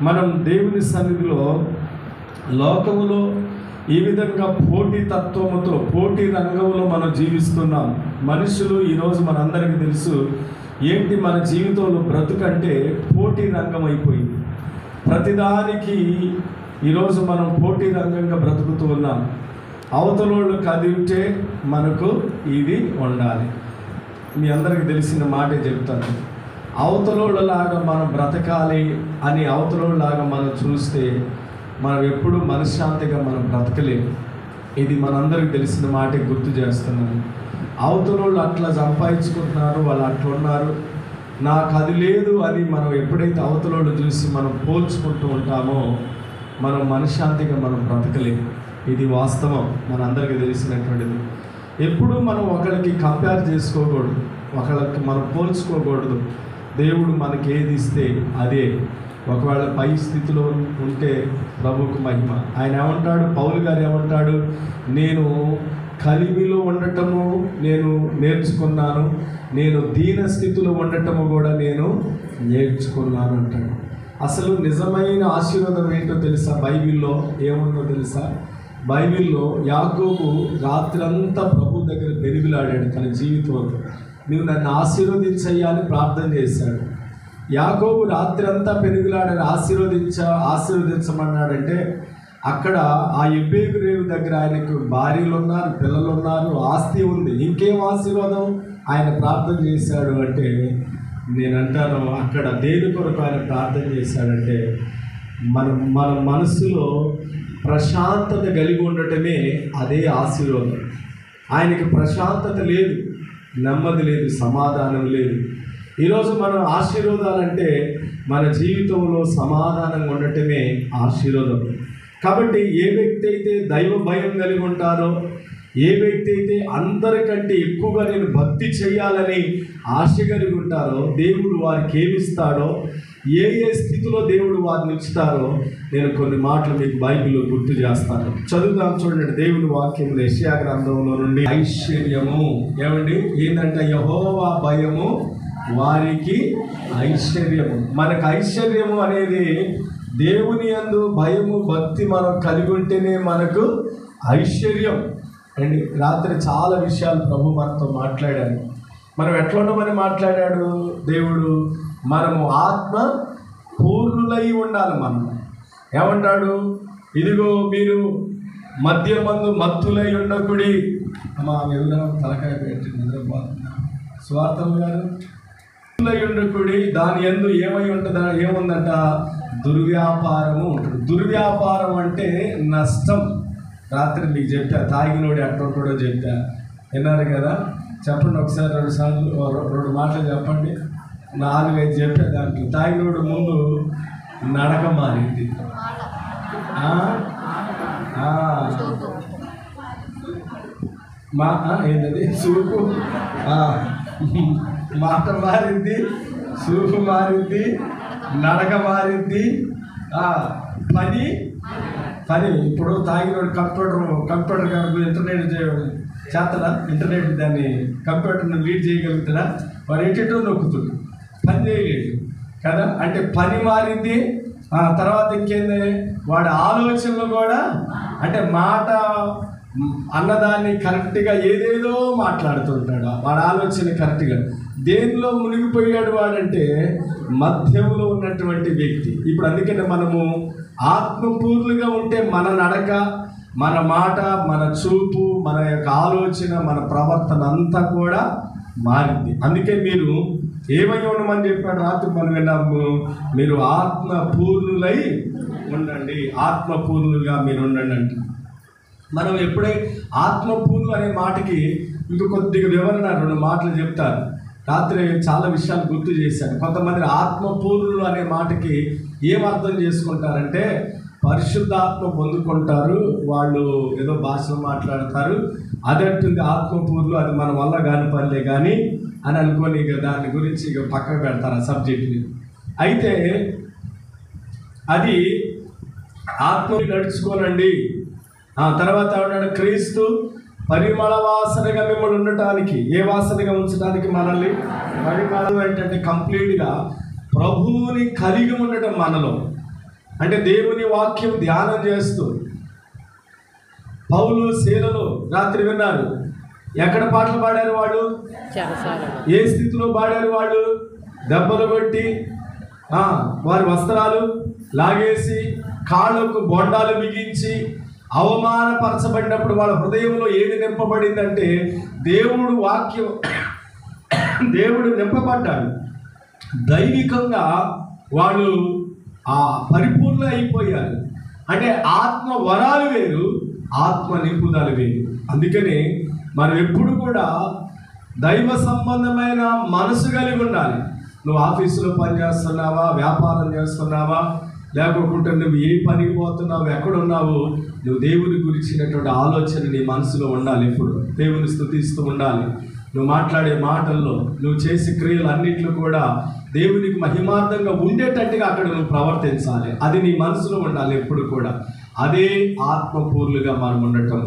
మనం దేవుని సన్నిధిలో లోకములో ఈ విధంగా పోటీ తత్వముతో పోటీ రంగంలో మనం జీవిస్తున్నాం. మనుషులు ఈరోజు మనందరికీ తెలుసు ఏంటి, మన జీవితంలో బ్రతుకంటే పోటీ రంగం అయిపోయింది. ప్రతిదానికి ఈరోజు మనం పోటీ రంగంగా బ్రతుకుతూ ఉన్నాం. అవతలోళ్ళకి అది ఉంటే మనకు ఇది ఉండాలి. మీ అందరికీ తెలిసిన మాటే చెప్తాను. అవతలోళ్ళలాగా మనం బ్రతకాలి అని అవతలోళ్ళలాగా మనం చూస్తే మనం ఎప్పుడూ మనశ్శాంతిగా మనం బ్రతకలేము. ఇది మనందరికీ తెలిసిన మాటే గుర్తు చేస్తున్నాను. అవతలోళ్ళు అట్లా సంపాదించుకుంటున్నారు, వాళ్ళు అట్లా ఉన్నారు, నాకు అది లేదు అని మనం ఎప్పుడైతే అవతలోళ్ళు చూసి మనం పోల్చుకుంటూ ఉంటామో మనం మనశ్శాంతిగా మనం బ్రతకలేము. ఇది వాస్తవం, మనందరికీ తెలిసినటువంటిది. ఎప్పుడూ మనం ఒకరికి కంపేర్ చేసుకోకూడదు, ఒకళ్ళకి మనం పోల్చుకోకూడదు. దేవుడు మనకి ఏది ఇస్తే అదే. ఒకవేళ పై స్థితిలో ఉంటే ప్రభువుకు మహిమ. ఆయన ఏమంటాడు, పౌలు గారు ఏమంటాడు, నేను కలిమిలో ఉండటము నేను నేర్చుకున్నాను, నేను దీన స్థితిలో ఉండటము కూడా నేను నేర్చుకున్నాను అంటాడు. అసలు నిజమైన ఆశీర్వాదం ఏంటో తెలుసా? బైబిల్లో ఏముందో తెలుసా? బైబిల్లో యాకోబు రాత్రంతా ప్రభు దగ్గర పెరుగులాడాడు తన జీవితంలో. నువ్వు నన్ను ఆశీర్వదించయ్యాలని ప్రార్థన చేశాడు. యాకోబు రాత్రి అంతా పెనుగులాడని ఆశీర్వదించమన్నాడంటే అక్కడ ఆ ఎబ్బేగు రేవు దగ్గర ఆయనకు భార్యలు ఉన్నారు, పిల్లలు ఉన్నారు, ఆస్తి ఉంది. ఇంకేం ఆశీర్వాదం ఆయన ప్రార్థన చేశాడు అంటే, నేనంటాను అక్కడ దేని కొరకు ఆయన ప్రార్థన చేశాడంటే మన మనసులో ప్రశాంతత కలిగి ఉండటమే అదే ఆశీర్వాదం. ఆయనకి ప్రశాంతత లేదు, నెమ్మది లేదు, సమాధానం లేదు. ఈరోజు మనం ఆశీర్వాదాలంటే మన జీవితంలో సమాధానంగా ఉండటమే ఆశీర్వాదం. కాబట్టి ఏ వ్యక్తి అయితే దైవ భయం కలిగి ఉంటారో, ఏ వ్యక్తి అయితే అందరికంటే ఎక్కువగా నేను భక్తి చేయాలని ఆశ కలిగి ఉంటారో, దేవుడు వారికి ఏమిస్తాడో, ఏ స్థితిలో దేవుడు వారిని ఉంచుతారో నేను కొన్ని మాటలు మీకు బైబిల్లో గుర్తు చేస్తాను. చదువుదాం చూడండి. దేవుని వాక్యంలో యెషయా గ్రంథంలో నుండి ఐశ్వర్యము ఏమండి ఏంటంటే యెహోవా భయము వారికి ఐశ్వర్యము. మనకు ఐశ్వర్యము అనేది దేవుని యందు భయము భక్తి మనం కలిగి ఉంటేనే మనకు ఐశ్వర్యం అండి. రాత్రి చాలా విషయాలు ప్రభు మనతో మాట్లాడాడు. మనం ఎట్లా ఉండమని మాట్లాడాడు దేవుడు? మనము ఆత్మ పూర్ణులై ఉండాలి. మనం ఏమంటాడు? ఇదిగో మీరు మద్యమందు మత్తులై ఉండకుడి. మా ఎవరైనా తలకాయ పెట్టి నిద్రపోతున్నా స్వార్థం గారు ఉండకుడి. దాని యందు ఏమై ఉంటుందా? ఏముందంట? దుర్వ్యాపారము. దుర్వ్యాపారం అంటే నష్టం. రాత్రి మీకు చెప్పా, తాగినోడు ఎట్లా కూడా చెప్పా, విన్నారు కదా? చెప్పండి ఒకసారి, 2 సార్లు 2 మాటలు చెప్పండి. 4-5 చెప్పే దాంట్లో తాగినోడు ముందు నడక మారింది, ఏంటది చూపు, మాట మారింది, చూపు మారింది, నడక మారింది, పని ఇప్పుడు తాగినోడు కంప్యూటర్ కాదు, ఇంటర్నెట్ చేస్తాడా? ఇంటర్నెట్ దాన్ని కంప్యూటర్ని లీడ్ చేయగలుగుతాడా? వాడు ఎటో నొక్కుతుడు, పని చేయలేడు కదా. అంటే పని మారింది. తర్వాత ఇంకేంది? వాడి ఆలోచనలు కూడా, అంటే మాట అన్నదాన్ని కరెక్ట్గా ఏదేదో మాట్లాడుతుంటాడు. వాడి ఆలోచన కరెక్ట్గా దేనిలో మునిగిపోయాడు వాడంటే మధ్యంలో ఉన్నటువంటి వ్యక్తి. ఇప్పుడు అందుకనే మనము ఆత్మపూర్ణులుగా ఉంటే మన నడక, మన మాట, మన చూపు, మన యొక్క ఆలోచన, మన ప్రవర్తన అంతా కూడా మారింది. అందుకే మీరు ఏమై ఉండమని చెప్పాడు రాత్రి మనం విన్నాము. మీరు ఆత్మపూర్ణులై ఉండండి, ఆత్మపూర్ణులుగా మీరు ఉండండి అంటే మనం ఎప్పుడై ఆత్మపూర్ణులు అనే మాటకి ఇంక కొద్దిగా వివరణ 2 మాటలు చెప్తారు. రాత్రి చాలా విషయాలు గుర్తు చేశాను. కొంతమంది ఆత్మపూర్ణులు అనే మాటకి ఏం అర్థం చేసుకుంటారంటే పరిశుద్ధాత్మ పొందుకుంటారు, వాళ్ళు ఏదో భాషలో మాట్లాడతారు, అదంటుంది ఆత్మపూర్ణులు, అది మన వల్ల కాని పనిలే కానీ అని అనుకొని ఇక దాని గురించి ఇక పక్కన పెడతారు ఆ సబ్జెక్ట్ని. అయితే అది ఆత్మ నడుచుకోనండి. తర్వాత ఏమన్నాడు? క్రీస్తు పరిమళ వాసనగా మిమ్మల్ని ఉండటానికి, ఏ వాసనగా ఉంచడానికి మనల్ని? పరిమళం ఏంటంటే కంప్లీట్గా ప్రభువుని కలిగి ఉండటం మనలో. అంటే దేవుని వాక్యం ధ్యానం చేస్తూ. పౌలు శీలను రాత్రి విన్నారు. ఎక్కడ పాటలు పాడారు వాళ్ళు? ఏ స్థితిలో పాడారు వాళ్ళు? దెబ్బలు కొట్టి వారి వస్త్రాలు లాగేసి కాళ్ళకు బొండాలు బిగించి అవమానపరచబడినప్పుడు వాళ్ళ హృదయంలో ఏది నింపబడిందంటే దేవుడు వాక్యం, దేవుడు నింపబడ్డాడు. దైవికంగా వాళ్ళు పరిపూర్ణ అయిపోయారు. అంటే ఆత్మ వరాలు వేరు, ఆత్మ నింపుదలు వేరు. అందుకని మనం ఎప్పుడు కూడా దైవ సంబంధమైన మనసు కలిగి ఉండాలి. నువ్వు ఆఫీసులో పని చేస్తున్నావా, వ్యాపారం చేస్తున్నావా, లేకపోతే నువ్వు ఏ పనికి పోతున్నావు, ఎక్కడున్నావు, నువ్వు దేవుని గురించినటువంటి ఆలోచన నీ మనసులో ఉండాలి. ఎప్పుడు దేవుని స్తుతిస్తూ ఉండాలి. నువ్వు మాట్లాడే మాటల్లో, నువ్వు చేసే క్రియలు అన్నింటిలో కూడా దేవునికి మహిమార్థంగా ఉండేటట్టుగా అక్కడ నువ్వు ప్రవర్తించాలి. అది నీ మనసులో ఉండాలి ఎప్పుడు కూడా. అదే ఆత్మపూర్లుగా మనం ఉండటం.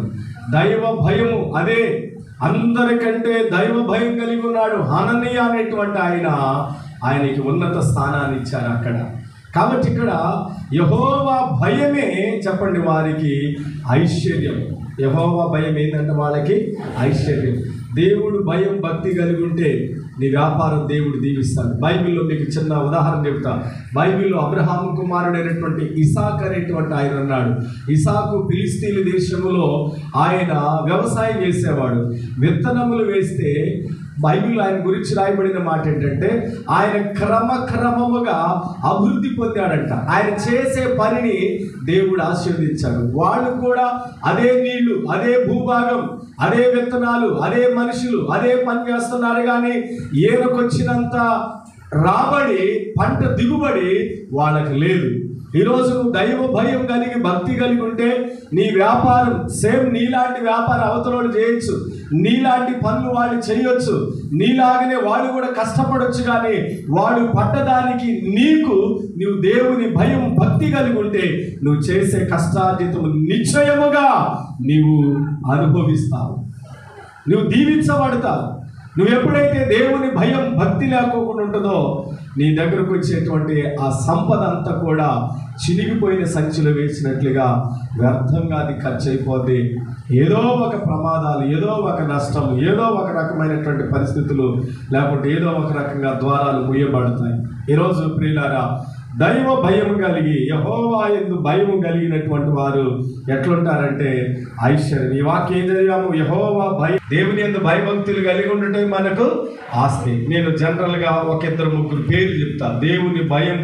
దైవ భయము, అదే అందరికంటే దైవ భయం కలిగి ఉన్నాడు హననీయ అనేటువంటి ఆయనకి ఉన్నత స్థానాన్ని ఇచ్చారు అక్కడ. కాబట్టి ఇక్కడ యెహోవా భయమే చెప్పండి వారికి ఐశ్వర్యం. యెహోవా భయం ఏంటంటే వాళ్ళకి ఐశ్వర్యం. దేవుడు భయం భక్తి కలిగి ఉంటే నీ వ్యాపారం దేవుడు దీవిస్తాడు. బైబిల్లో మీకు చిన్న ఉదాహరణ చెప్తా. బైబిల్లో అబ్రహాము కుమారుడైనటువంటి ఇసాక్ అనేటువంటి ఆయన ఉన్నాడు. ఇసాకు ఫిలిస్తీన్ల దేశంలో ఆయన వ్యవసాయం చేసేవాడు. విత్తనములు వేస్తే బైబిల్ ఆయన గురించి రాయబడిన మాట ఏంటంటే ఆయన క్రమక్రమముగా అభివృద్ధి పొందాడంట. ఆయన చేసే పనిని దేవుడు ఆశీర్వదించాడు. వాళ్ళు కూడా అదే నీళ్లు, అదే భూభాగం, అదే విత్తనాలు, అదే మనుషులు, అదే పని చేస్తున్నారు. కానీ ఏనుకొచ్చినంత రాబడి, పంట దిగుబడి వాళ్ళకి లేదు. ఈరోజు నువ్వు దైవ భయం కలిగి భక్తి కలిగి ఉంటే నీ వ్యాపారం సేమ్ నీలాంటి వ్యాపారం అవతలోడు చేయొచ్చు, నీలాంటి పనులు వాళ్ళు చేయొచ్చు, నీలాగనే వాళ్ళు కూడా కష్టపడొచ్చు. కానీ వాడు పడ్డదానికి నీవు దేవుని భయం భక్తి కలిగి ఉంటే నువ్వు చేసే కష్టార్జితము నిశ్చయముగా నీవు అనుభవిస్తావు, నువ్వు దీవించబడతావు. నువ్వు ఎప్పుడైతే దేవుని భయం భక్తి లేకోకుండా ఉంటుందో నీ దగ్గరకు వచ్చేటువంటి ఆ సంపద అంతా కూడా చినిగిపోయిన సంచిలో వేసినట్లుగా వ్యర్థంగా అది ఖర్చు అయిపోద్ది. ఏదో ఒక ప్రమాదాలు, ఏదో ఒక నష్టం, ఏదో ఒక రకమైనటువంటి పరిస్థితులు, లేకపోతే ఏదో ఒక రకంగా ద్వారాలు మూయబడతాయి. ఈరోజు ప్రియులారా, దైవ భయం కలిగి యెహోవా యందు భయం కలిగినటువంటి వారు ఎట్లుంటారంటే ఐశ్వర్యం. ఈ వాక్యం ఏం చదివాము? యెహోవా భయం, దేవుని యందు భయభక్తులు కలిగి ఉండటం మనకు ఆస్తి. నేను జనరల్గా ఒక ఇద్దరు ముగ్గురు పేర్లు చెప్తా. దేవుని భయం